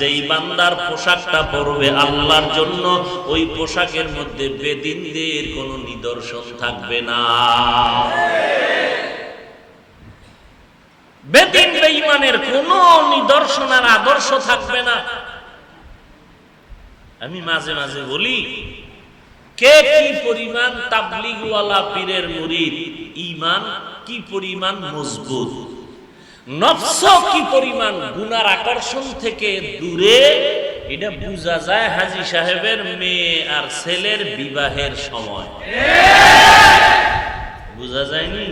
যেই বান্দার পোশাকটা পরবে আল্লাহর জন্য, ওই পোশাকের মধ্যে বেদিনদের কোনো নিদর্শন থাকবে না। বেদিন বেঈমানের কোনো নিদর্শন আর আদর্শ থাকবে না। আমি মাঝে মাঝে বলি, কে কি পরিমাণ তাবলীগওয়ালা পীরের মুরিদ, ঈমান কি পরিমাণ মজবুত, নফস কি পরিমাণ গুনার আকর্ষণ থেকে দূরে, এটা বোঝা যায় হাজী সাহেবের মেয়ে আর ছেলের বিবাহের সময়। বোঝা যায়নি?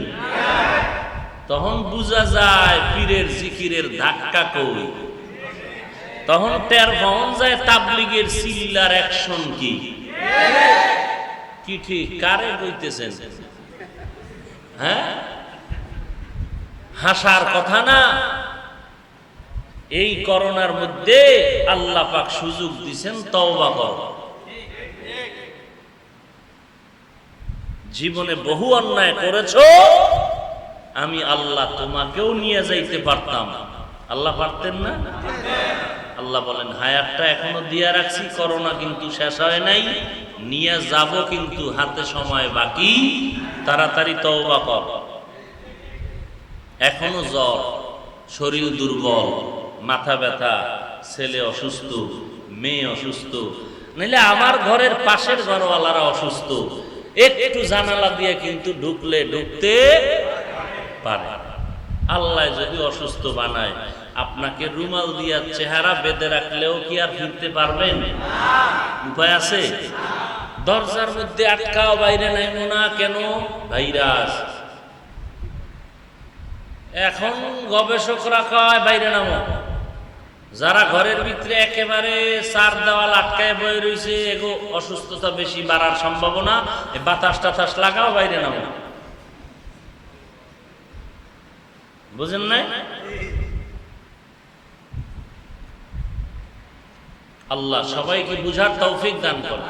তখন বোঝা যায় পীরের জিকিরের ধাক্কা কই। তখন টের পাওয়া যায় তাবলীগের চিল্লার অ্যাকশন কি। কি ঠিক কারে কইতেছেন? হ্যাঁ, হাসার কথা না। এই করোনার মধ্যে আল্লাহ পাক সুযোগ দিবেন তওবা করো। জীবনে বহু অন্যায় করেছো, আমি আল্লাহ তোমাকেও নিয়ে যাইতে পারতাম। আল্লাহ পারতেন না? আল্লাহ বলেন হায়াতটা এখনো দিয়া রাখছি, করোনা কিন্তু শেষ হয় নাই, নিয়ে যাব কিন্তু হাতে সময় বাকি, তাড়াতাড়ি তওবা কর। এখনো জ্বর, শরীর দুর্বল, মাথা ব্যথা, ছেলে অসুস্থ, মেয়ে অসুস্থ, নাইলে আমার ঘরের পাশের ঘরওয়ালারা অসুস্থ, একটু জানালা দিয়ে কিন্তু ঢুকলে ঢুকতে পারে। আল্লাহ যদি অসুস্থ বানায়, আপনাকে রুমাল দিয়া চেহারা বেঁধে রাখলেও কি আর ফিরতে পারবেন? উপায় আছে? দরজার মধ্যে আটকাও, বাইরে নাইমো না কেন? ভাইরাস। এখন গবেষকরা কয় বাইরে নামো। যারা ঘরের ভিতরে একেবারে চার দেওয়াল আটকায় বয়ে রয়েছে, এগো অসুস্থতা বেশি বাড়ার সম্ভাবনা, বাতাস টাতাস লাগাও, বাইরে নামো। বুঝেন নাই? আল্লাহ সবাইকে বুঝার তৌফিক দান করে।